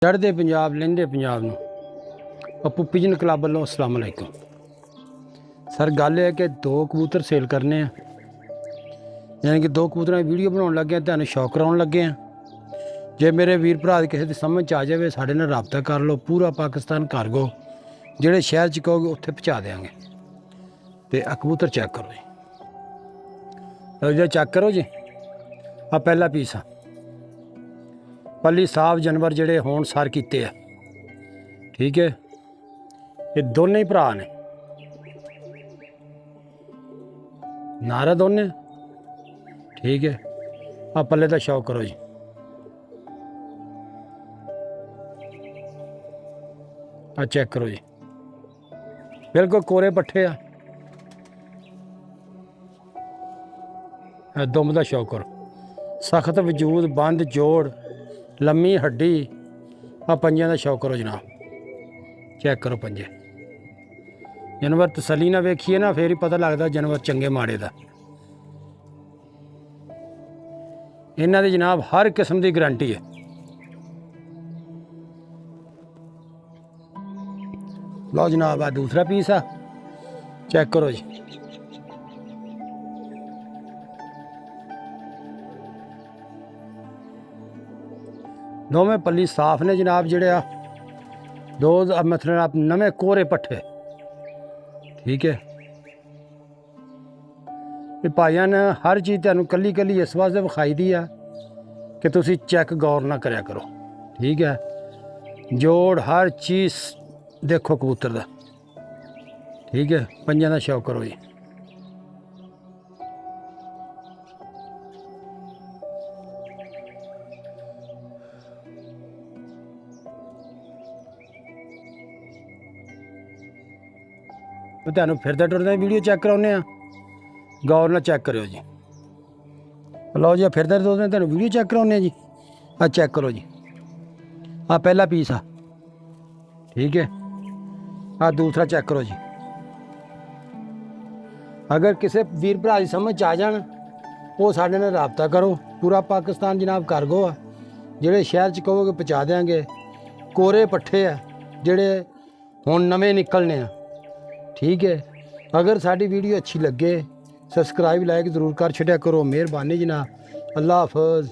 चढ़ते पंजाब लहिंदे पंजाब नूं Pappu pigeon club वालों अस्सलाम वालेकुम। सर गल है कि दो कबूतर सेल करने हैं, यानी कि दो कबूतर वीडियो बनाने लगे हैं, तुहानूं शौक कराउण लगे हैं। जे मेरे वीर भरा किसी की समझ आ जाए साडे नाल राबता कर लो। पूरा पाकिस्तान कार्गो जिहड़े शहर च कहोगे उत्थे पहुँचा देंगे। तो कबूतर चेक करो जी, चेक करो जी। आ पहला पीस आ पली साफ जानवर जिहड़े होण सार कीते आ, ठीक है। ये दोनों ही भरा ने, नारा दोने, ठीक है। आ पल्ले का शौक करो जी। आ चेक करो जी, बिल्कुल कोरे पट्ठे आ। दुम का शौक करो, सख्त वजूद, बंद जोड़, लम्मी हड्डी। आ पंजे का शौक करो जनाब, चेक करो पंजे। जानवर तसली ना वेखिए ना फिर ही पता लगता जानवर चंगे माड़े का। इन्हां दी जनाब हर किस्म की गारंटी है। लो जनाब आ दूसरा पीस आ, चेक करो जी। दोवें पल्ली साफ ने जनाब, जिहड़े आ दो मतलब आप नवे कोरे पट्ठे, ठीक है। ये भाइयों ने हर चीज़ तुहानूं कल्ली कल्ली इस वास्ते विखाई दी है कि तुसीं चेक गौर ना करया करो, ठीक है। जोड़ हर चीज़ देखो कबूतर दा, ठीक है। पंजां दा शौक करो जी। तुहानूं फिरदे टुरदे वीडियो चेक कराउने आ, गौर नाल चेक करो जी। लो जी फिरदे टुरदे तुहानूं वीडियो चेक कराउने जी। आ चेक करो जी, आ पहला पीस आ, ठीक है। आ दूसरा चेक करो जी। अगर किसी वीर भरा की समझ आ जान वो साडे नाल राबता करो। पूरा पाकिस्तान जनाब कार्गो आ, जिहड़े शहर च कहोगे पहुँचा देंगे। कोरे पट्ठे आ जिहड़े हुण नवे निकलने आ, ठीक है। अगर साडी वीडियो अच्छी लगे सब्सक्राइब लाइक ज़रूर कर छड्या करो। मेहरबानी जनाब, अल्लाह हाफिज़।